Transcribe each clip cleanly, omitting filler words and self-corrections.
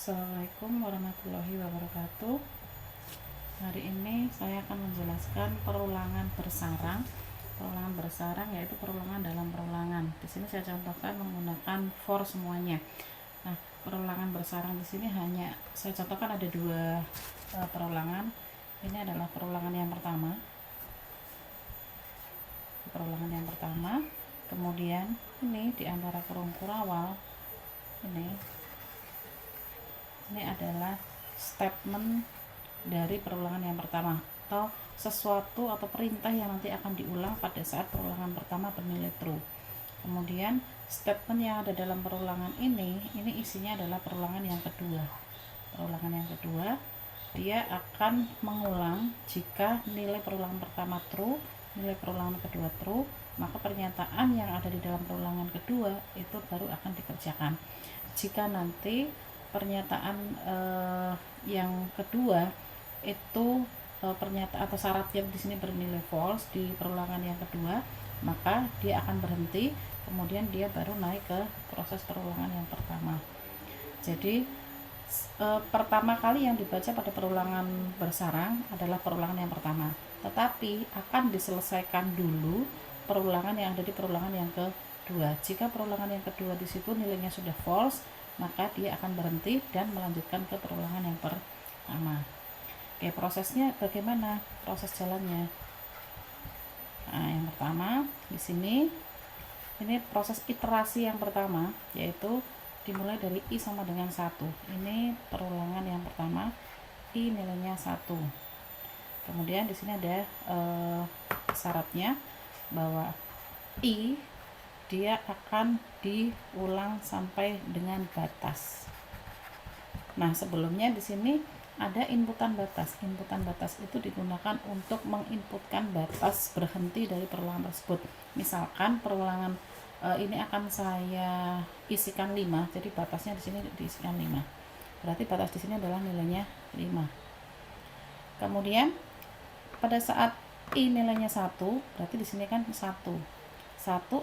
Assalamualaikum warahmatullahi wabarakatuh. Hari ini saya akan menjelaskan perulangan bersarang. Perulangan bersarang yaitu perulangan dalam perulangan. Di sini saya contohkan menggunakan for semuanya. Nah, perulangan bersarang di sini hanya saya contohkan ada dua perulangan. Ini adalah perulangan yang pertama. Perulangan yang pertama. Kemudian ini di antara kurung kurawal ini adalah statement dari perulangan yang pertama atau sesuatu atau perintah yang nanti akan diulang pada saat perulangan pertama bernilai true. Kemudian statement yang ada dalam perulangan ini isinya adalah perulangan yang kedua. Perulangan yang kedua dia akan mengulang jika nilai perulangan pertama true, nilai perulangan kedua true, maka pernyataan yang ada di dalam perulangan kedua itu baru akan dikerjakan. Jika nanti pernyataan yang kedua itu pernyataan atau syarat yang di sini bernilai false di perulangan yang kedua, maka dia akan berhenti, kemudian dia baru naik ke proses perulangan yang pertama. Jadi pertama kali yang dibaca pada perulangan bersarang adalah perulangan yang pertama, tetapi akan diselesaikan dulu perulangan yang ada di perulangan yang kedua. Jika perulangan yang kedua di situ nilainya sudah false, maka dia akan berhenti dan melanjutkan ke perulangan yang pertama. Oke, prosesnya bagaimana? Proses jalannya. Nah, yang pertama di sini ini proses iterasi yang pertama, yaitu dimulai dari i sama dengan 1. Ini perulangan yang pertama, i nilainya 1. Kemudian di sini ada syaratnya bahwa i dia akan diulang sampai dengan batas. Nah, sebelumnya di sini ada inputan batas. Inputan batas itu digunakan untuk menginputkan batas berhenti dari perulangan tersebut. Misalkan perulangan ini akan saya isikan 5, jadi batasnya di sini diisikan 5. Berarti batas di sini adalah nilainya 5. Kemudian pada saat i nilainya 1, berarti di sini kan 1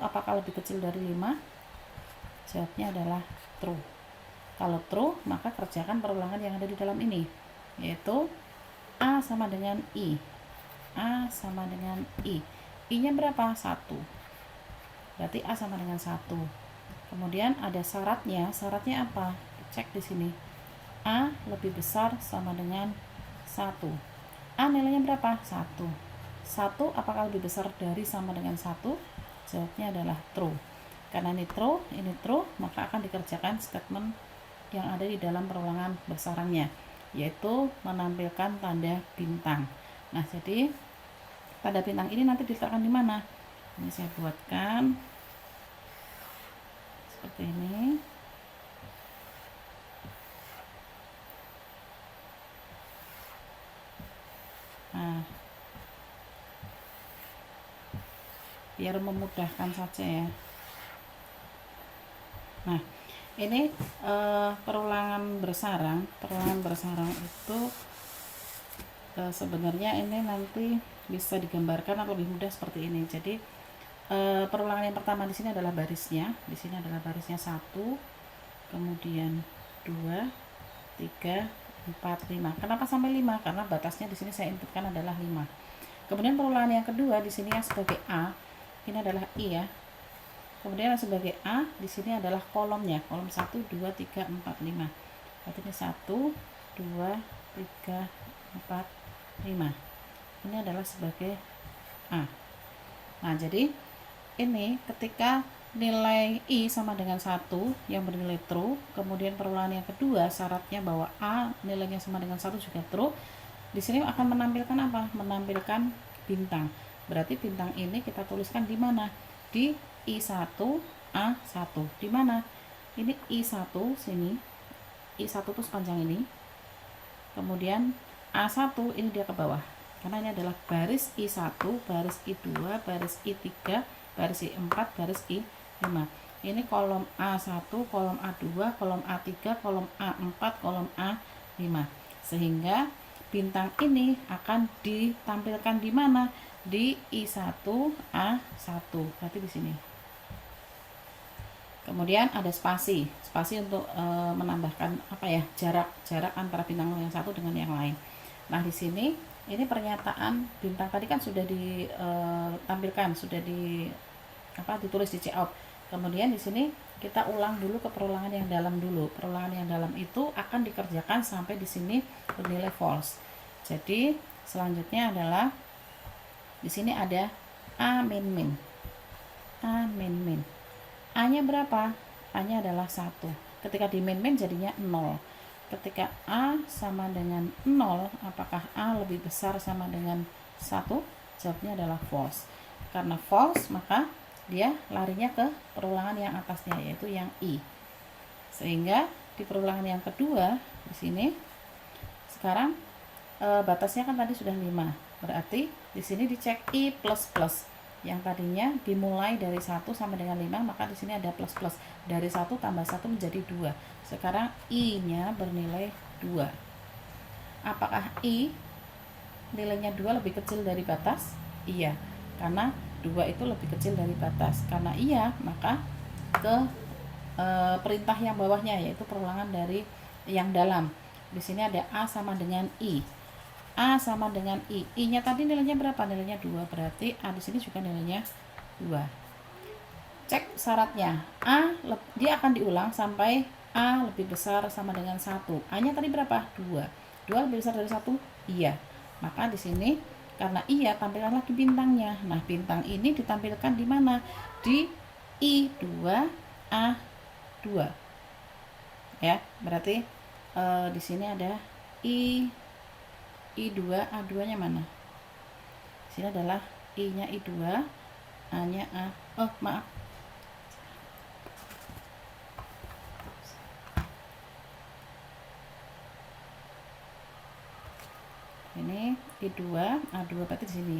apakah lebih kecil dari 5? Jawabnya adalah true. Kalau true, maka kerjakan perulangan yang ada di dalam ini, yaitu a sama dengan i. A sama dengan i. I-nya berapa? 1. Berarti a sama dengan 1. Kemudian ada syaratnya. Syaratnya apa? Cek di sini. A lebih besar sama dengan 1. A nilainya berapa? 1. 1 apakah lebih besar dari sama dengan 1? Jawabnya adalah true. Karena ini true, maka akan dikerjakan statement yang ada di dalam perulangan bersarangnya, yaitu menampilkan tanda bintang. Nah, jadi tanda bintang ini nanti diletakkan di mana? Ini saya buatkan seperti ini. Nah, biar memudahkan saja ya. Nah, ini perulangan bersarang. Perulangan bersarang itu sebenarnya ini nanti bisa digambarkan atau lebih mudah seperti ini. Jadi perulangan yang pertama di sini adalah barisnya. Di sini adalah barisnya 1, kemudian 2, 3, 4, 5. Kenapa sampai 5? Karena batasnya di sini saya inputkan adalah 5. Kemudian perulangan yang kedua di sini yang sebagai A, ini adalah i ya. Kemudian sebagai A di sini adalah kolomnya, kolom 1, 2, 3, 4, 5. Berarti ini 1, 2, 3, 4, 5. Ini adalah sebagai A. Nah, jadi ini ketika nilai i sama dengan 1 yang bernilai true, kemudian perulangan yang kedua syaratnya bahwa A nilainya sama dengan 1 juga true, di sini akan menampilkan apa? Menampilkan bintang. Berarti bintang ini kita tuliskan di mana? Di I1 A1. Di mana? Ini I1 sini. I1 itu sepanjang ini. Kemudian A1 ini dia ke bawah. Karena ini adalah baris I1, baris I2, baris I3, baris I4, baris I5. Ini kolom A1, kolom A2, kolom A3, kolom A4, kolom A5. Sehingga bintang ini akan ditampilkan di mana? Di I1 A1. Berarti di sini. Kemudian ada spasi untuk menambahkan apa ya, jarak antara bintang yang satu dengan yang lain. Nah di sini ini pernyataan bintang tadi kan sudah ditampilkan, sudah ditulis di checkout. Kemudian di sini kita ulang dulu ke perulangan yang dalam dulu. Perulangan yang dalam itu akan dikerjakan sampai di sini bernilai false. Jadi selanjutnya adalah di sini ada A min min. A-nya berapa? A-nya adalah 1. Ketika di min jadinya 0. Ketika A sama dengan 0, apakah A lebih besar sama dengan 1? Jawabnya adalah false. Karena false, maka dia larinya ke perulangan yang atasnya, yaitu yang I. Sehingga di perulangan yang kedua, di sini, sekarang batasnya kan tadi sudah 5. Berarti di sini dicek I++. Yang tadinya dimulai dari 1 sampai dengan 5, maka di sini ada plus. Dari 1 tambah 1 menjadi 2. Sekarang I-nya bernilai 2. Apakah I nilainya 2 lebih kecil dari batas? Iya, karena 2 itu lebih kecil dari batas. Karena iya, maka ke perintah yang bawahnya, yaitu perulangan dari yang dalam. Di sini ada A sama dengan I. A sama dengan I. I-nya tadi nilainya berapa? Nilainya 2. Berarti A di sini juga nilainya 2. Cek syaratnya. Dia akan diulang sampai A lebih besar sama dengan 1. A-nya tadi berapa? 2. 2 lebih besar dari 1? Iya. Maka di sini karena iya, tampilkan lagi bintangnya. Nah, bintang ini ditampilkan di mana? Di I2 A2. Ya, berarti di sini ada I2 A2-nya mana? Di sini adalah I-nya I2, A-nya A. Oh, maaf. Ini I2 A2 berarti di sini.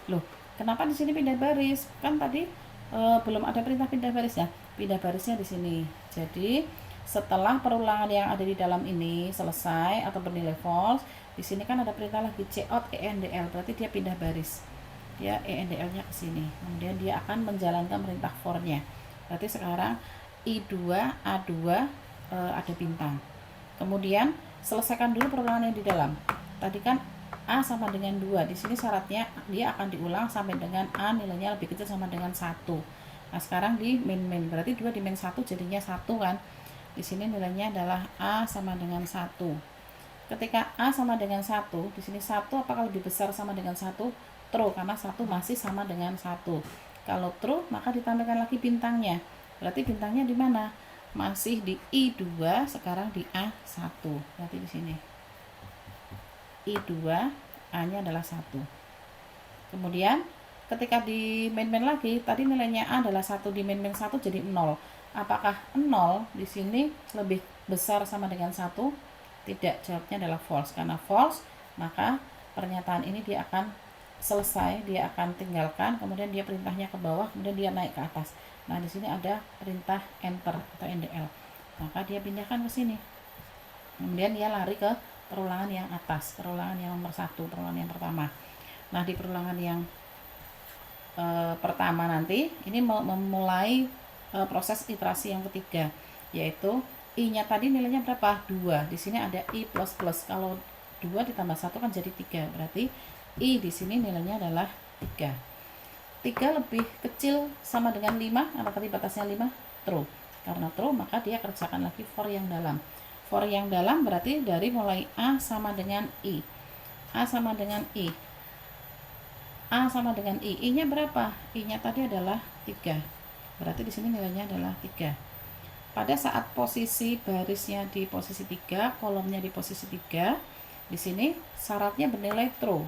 Loh, kenapa di sini pindah baris? Kan tadi belum ada perintah pindah baris ya. Pindah barisnya di sini. Jadi setelah perulangan yang ada di dalam ini selesai atau bernilai false, di sini kan ada perintah lagi cout ENDL, berarti dia pindah baris. Dia ENDL-nya ke sini. Kemudian dia akan menjalankan perintah for-nya. Berarti sekarang I2 A2 ada bintang. Kemudian selesaikan dulu perulangan yang di dalam. Tadi kan A sama dengan 2. Di sini syaratnya dia akan diulang sampai dengan A nilainya lebih kecil sama dengan 1. Nah, sekarang di min. Berarti 2 di min 1 jadinya 1 kan. Di sini nilainya adalah A sama dengan 1. Ketika A sama dengan 1, di sini 1 apakah lebih besar sama dengan 1? True, karena 1 masih sama dengan 1. Kalau true, maka ditampilkan lagi bintangnya. Berarti bintangnya di mana? Masih di I2, sekarang di A1. Berarti di sini. I2, A-nya adalah 1. Kemudian, ketika di min lagi, tadi nilainya A adalah 1, di min 1 jadi 0. Apakah 0 di sini lebih besar sama dengan 1? Tidak, jawabnya adalah false. Karena false, maka pernyataan ini dia akan selesai, dia akan tinggalkan, kemudian dia perintahnya ke bawah, kemudian dia naik ke atas. Nah, di sini ada perintah enter atau NDL. Maka dia pindahkan ke sini. Kemudian dia lari ke perulangan yang atas, perulangan yang nomor 1, perulangan yang pertama. Nah, di perulangan yang pertama nanti, ini memulai proses iterasi yang ketiga, yaitu I-nya tadi nilainya berapa? 2. Di sini ada I++. Kalau 2 ditambah 1 kan jadi 3. Berarti I di sini nilainya adalah 3. 3 lebih kecil sama dengan 5. Apa tadi batasnya 5? True. Karena true, maka dia kerjakan lagi for yang dalam. For yang dalam berarti dari mulai A sama dengan I. A sama dengan I. A sama dengan I. I-nya berapa? I-nya tadi adalah 3. Berarti di sini nilainya adalah 3. Pada saat posisi barisnya di posisi 3, kolomnya di posisi 3, di sini syaratnya bernilai true.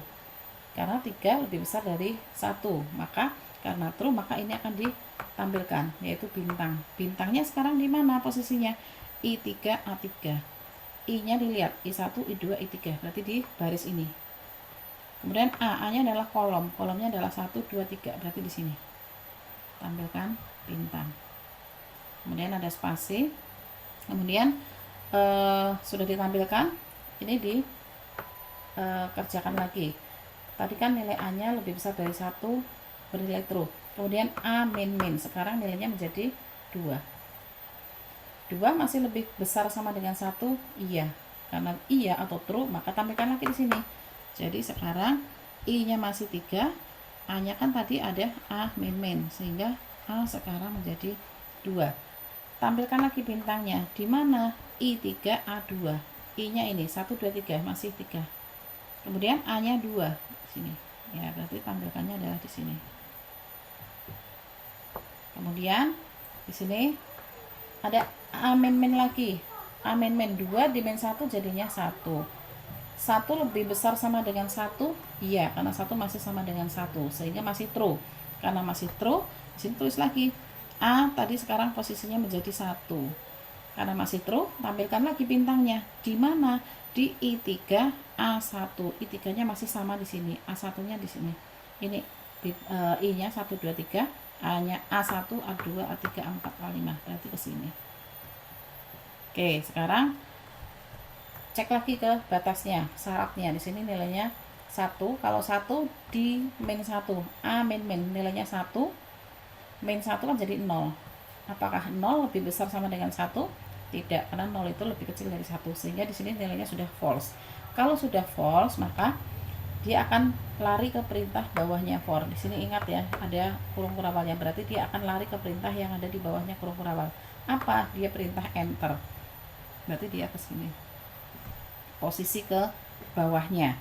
Karena 3 lebih besar dari 1. Maka karena true, maka ini akan ditampilkan, yaitu bintang. Bintangnya sekarang di mana posisinya? I3, A3. I-nya dilihat, I1, I2, I3. Berarti di baris ini. Kemudian A-nya adalah kolom. Kolomnya adalah 1, 2, 3. Berarti di sini. Tampilkan bintang. Kemudian ada spasi. Kemudian sudah ditampilkan. Ini dikerjakan lagi. Tadi kan nilai A-nya lebih besar dari 1, bernilai true. Kemudian A min min, sekarang nilainya menjadi 2. 2 masih lebih besar sama dengan 1? Iya. Karena iya atau true, maka tampilkan lagi di sini. Jadi sekarang I-nya masih 3, A-nya kan tadi ada A min min, sehingga A sekarang menjadi 2. Tampilkan lagi bintangnya. Di mana? I3, A2. I-nya ini 1 2 3, masih 3. Kemudian A-nya 2 di sini. Ya, berarti tampilkannya adalah di sini. Kemudian di sini ada A min min lagi. A min min 2 di min 1 jadinya 1. 1 lebih besar sama dengan 1? Iya, karena 1 masih sama dengan 1, sehingga masih true. Karena masih true, di sini tulis lagi A tadi sekarang posisinya menjadi 1. Karena masih true, tampilkan lagi bintangnya. Di mana? Di I3 A1. I3-nya masih sama di sini, A1-nya di sini. Ini I-nya 1 2 3, A-nya A1, A2, A3, A4, A5. Berarti ke sini. Oke, sekarang cek lagi ke batasnya, syaratnya. Di sini nilainya 1. Kalau 1 di min 1, A min min nilainya 1, min 1 kan jadi 0. Apakah 0 lebih besar sama dengan 1? Tidak, karena 0 itu lebih kecil dari 1, sehingga di sini nilainya sudah false. Kalau sudah false, maka dia akan lari ke perintah bawahnya for. Di sini ingat ya, ada kurung kurawalnya, berarti dia akan lari ke perintah yang ada di bawahnya kurung kurawal. Apa? Dia perintah enter. Berarti dia ke sini. Posisi ke bawahnya.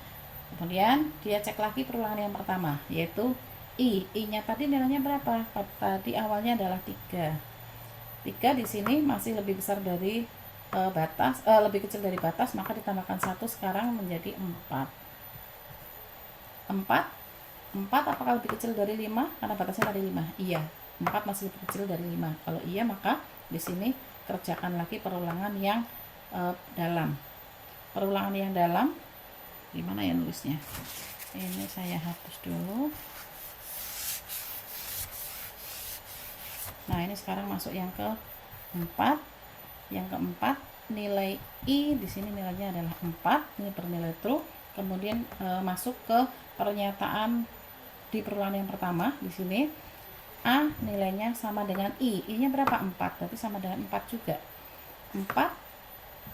Kemudian dia cek lagi perulangan yang pertama, yaitu I-nya tadi nilainya berapa? Tadi awalnya adalah 3. 3 di sini masih lebih besar dari batas, lebih kecil dari batas, maka ditambahkan 1 sekarang menjadi 4. 4 apakah lebih kecil dari 5? Karena batasnya tadi 5. Iya, 4 masih lebih kecil dari 5. Kalau iya, maka di sini kerjakan lagi perulangan yang dalam. Perulangan yang dalam, gimana ya nulisnya? Ini saya hapus dulu. Nah, ini sekarang masuk yang keempat. Yang keempat, nilai I di sini nilainya adalah 4. Ini bernilai true. Kemudian masuk ke pernyataan di perulangan yang pertama. Di sini A nilainya sama dengan I. I-nya berapa? 4. Berarti sama dengan 4 juga. 4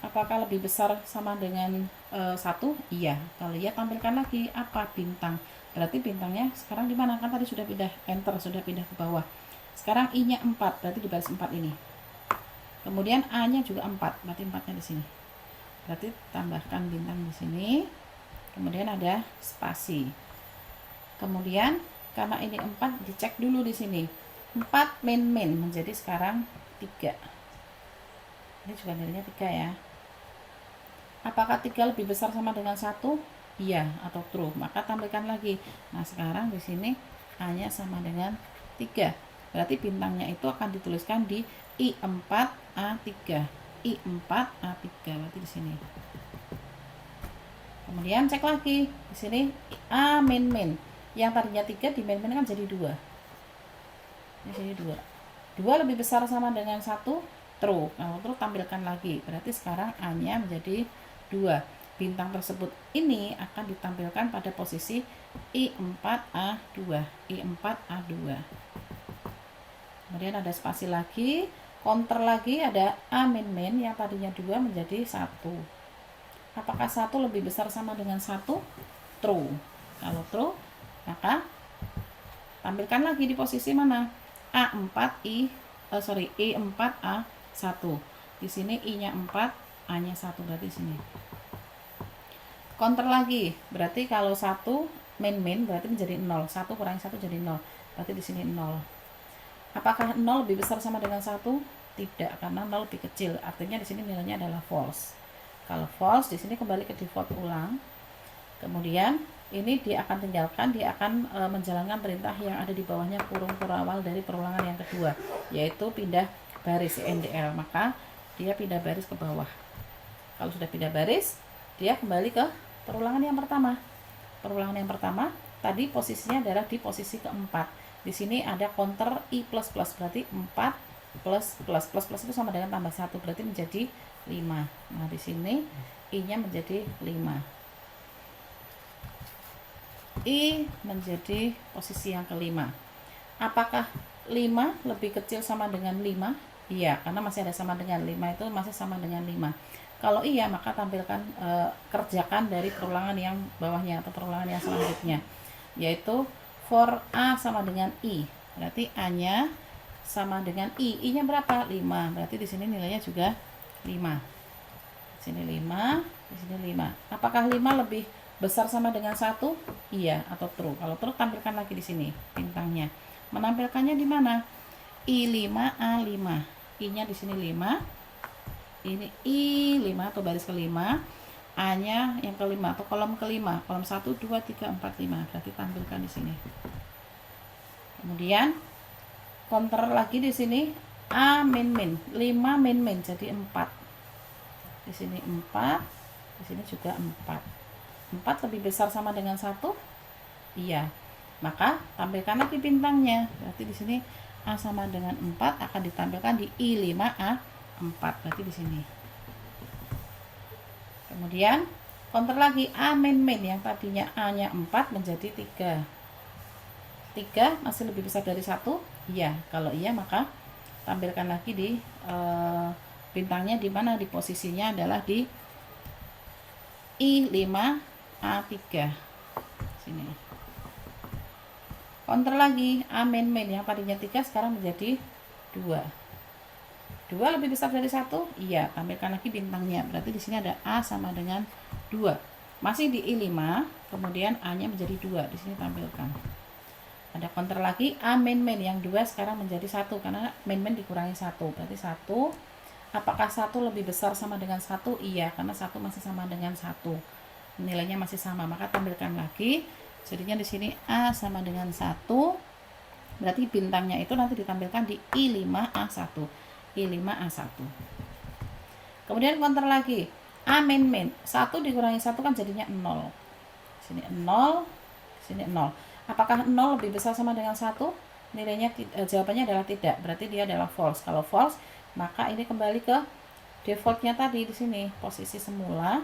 apakah lebih besar sama dengan 1? Iya. Kalau iya, tampilkan lagi apa? Bintang. Berarti bintangnya sekarang di mana? Kan tadi sudah pindah enter, sudah pindah ke bawah. Sekarang I-nya 4, berarti di baris 4 ini. Kemudian A-nya juga 4, berarti 4-nya di sini. Berarti tambahkan bintang di sini. Kemudian ada spasi. Kemudian karena ini 4, dicek dulu di sini. 4 min min menjadi sekarang 3. Ini juga nilainya 3 ya. Apakah 3 lebih besar sama dengan 1? Iya atau true. Maka tampilkan lagi. Nah, sekarang di sini A-nya sama dengan 3. Berarti bintangnya itu akan dituliskan di I4 A3. I4 A3, berarti di sini. Kemudian cek lagi di sini A min min. Yang tadinya 3 di min min kan jadi 2. Di sini 2. 2 lebih besar sama dengan 1? True. Kalau true, tampilkan lagi. Berarti sekarang A-nya menjadi 2. Bintang tersebut ini akan ditampilkan pada posisi I4 A2. I4 A2. Kemudian ada spasi lagi, counter lagi, ada A min min yang tadinya 2 menjadi 1. Apakah 1 lebih besar sama dengan 1? True. Kalau true, maka tampilkan lagi di posisi mana? I4 A1. Di sini I-nya 4, A-nya 1, berarti di sini. Counter lagi, berarti kalau 1 min min berarti menjadi 0. 1 kurangi 1 jadi 0. Berarti di sini 0. Apakah 0 lebih besar sama dengan 1? Tidak, karena 0 lebih kecil. Artinya di sini nilainya adalah false. Kalau false, di sini kembali ke default ulang. Kemudian ini dia akan tinggalkan, dia akan menjalankan perintah yang ada di bawahnya kurung kurawal dari perulangan yang kedua, yaitu pindah baris NDL. Maka dia pindah baris ke bawah. Kalau sudah pindah baris, dia kembali ke perulangan yang pertama. Perulangan yang pertama tadi posisinya adalah di posisi keempat. Di sini ada counter I++, berarti 4 plus itu sama dengan tambah 1, berarti menjadi 5. Nah, di sini I-nya menjadi 5. I menjadi posisi yang kelima. Apakah 5 lebih kecil sama dengan 5? Iya, karena masih ada sama dengan 5 itu masih sama dengan 5. Kalau iya, maka tampilkan kerjakan dari perulangan yang bawahnya atau perulangan yang selanjutnya, yaitu for A sama dengan I. Berarti A-nya sama dengan I-nya berapa? 5. Berarti di sini nilainya juga 5. Di sini 5, di sini 5. Apakah 5 lebih besar sama dengan 1? Iya atau true. Kalau true, tampilkan lagi di sini bintangnya. Menampilkannya di mana? I5A5. I-nya di sini 5. Ini I5 atau baris kelima. A-nya yang kelima atau kolom kelima. Kolom 1 2 3 4 5. Berarti tampilkan di sini. Kemudian counter lagi di sini A min 5 min jadi 4. Di sini 4, di sini juga 4. 4 lebih besar sama dengan 1? Iya. Maka tampilkan lagi bintangnya. Berarti di sini A sama dengan 4 akan ditampilkan di I5A4. Berarti di sini. Kemudian counter lagi A min yang tadinya A-nya 4 menjadi 3. 3 masih lebih besar dari 1? Iya. Kalau iya, maka tampilkan lagi di bintangnya di mana, di posisinya adalah di I5A3. Sini. Counter lagi A min yang tadinya 3 sekarang menjadi 2. 2 lebih besar dari 1? Iya, tampilkan lagi bintangnya. Berarti di sini ada A sama dengan 2. Masih di I5, kemudian A-nya menjadi 2. Di sini tampilkan. Ada counter lagi A min yang 2 sekarang menjadi 1 karena min dikurangi 1. Berarti 1. Apakah 1 lebih besar sama dengan 1? Iya, karena 1 masih sama dengan 1. Nilainya masih sama, maka tampilkan lagi. Jadinya di sini A sama dengan 1. Berarti bintangnya itu nanti ditampilkan di I5A1. I5A1. Kemudian counter lagi A min 1 dikurangi 1 kan jadinya 0. Sini 0, sini 0. Apakah 0 lebih besar sama dengan 1? Nilainya jawabannya adalah tidak. Berarti dia adalah false. Kalau false, maka ini kembali ke defaultnya tadi di sini, posisi semula.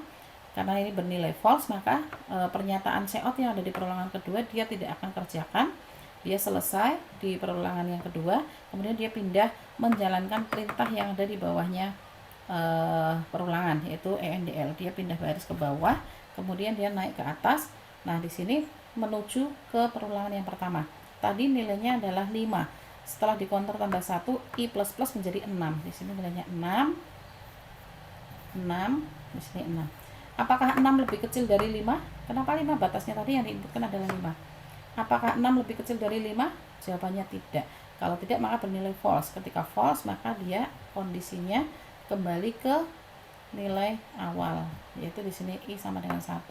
Karena ini bernilai false, maka pernyataan cout yang ada di perulangan kedua dia tidak akan kerjakan. Dia selesai di perulangan yang kedua, kemudian dia pindah menjalankan perintah yang ada di bawahnya perulangan, yaitu ENDL. Dia pindah baris ke bawah, kemudian dia naik ke atas. Nah, di sini menuju ke perulangan yang pertama. Tadi nilainya adalah 5. Setelah dikonter tambah 1, I++ menjadi 6. Di sini nilainya 6. 6, di sini 6. Apakah 6 lebih kecil dari 5? Kenapa 5? Batasnya tadi yang diinputkan adalah 5. Apakah 6 lebih kecil dari 5? Jawabannya tidak. Kalau tidak, maka bernilai false. Ketika false, maka dia kondisinya kembali ke nilai awal, yaitu di sini I sama dengan 1.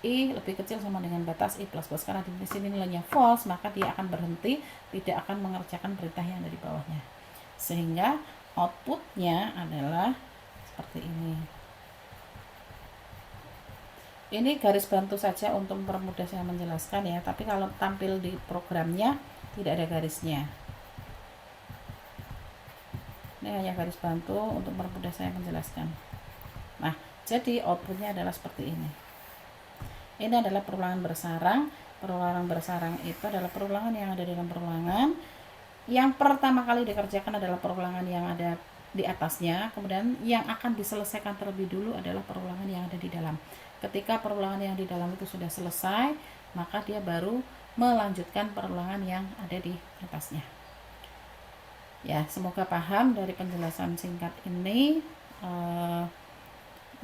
I lebih kecil sama dengan batas I++. Karena di sini nilainya false, maka dia akan berhenti, tidak akan mengerjakan perintah yang ada di bawahnya. Sehingga outputnya adalah seperti ini. Ini garis bantu saja untuk mempermudah saya menjelaskan ya, tapi kalau tampil di programnya tidak ada garisnya. Ini hanya garis bantu untuk mempermudah saya menjelaskan. Nah, jadi outputnya adalah seperti ini. Ini adalah perulangan bersarang. Perulangan bersarang itu adalah perulangan yang ada dalam perulangan. Yang pertama kali dikerjakan adalah perulangan yang ada di atasnya, kemudian yang akan diselesaikan terlebih dulu adalah perulangan yang ada di dalam. Ketika perulangan yang di dalam itu sudah selesai, maka dia baru melanjutkan perulangan yang ada di atasnya. Ya, semoga paham dari penjelasan singkat ini.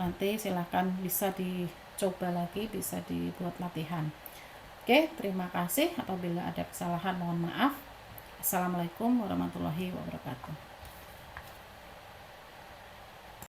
Nanti silahkan bisa dicoba lagi, bisa dibuat latihan. Oke, terima kasih. Apabila ada kesalahan mohon maaf. Assalamualaikum warahmatullahi wabarakatuh.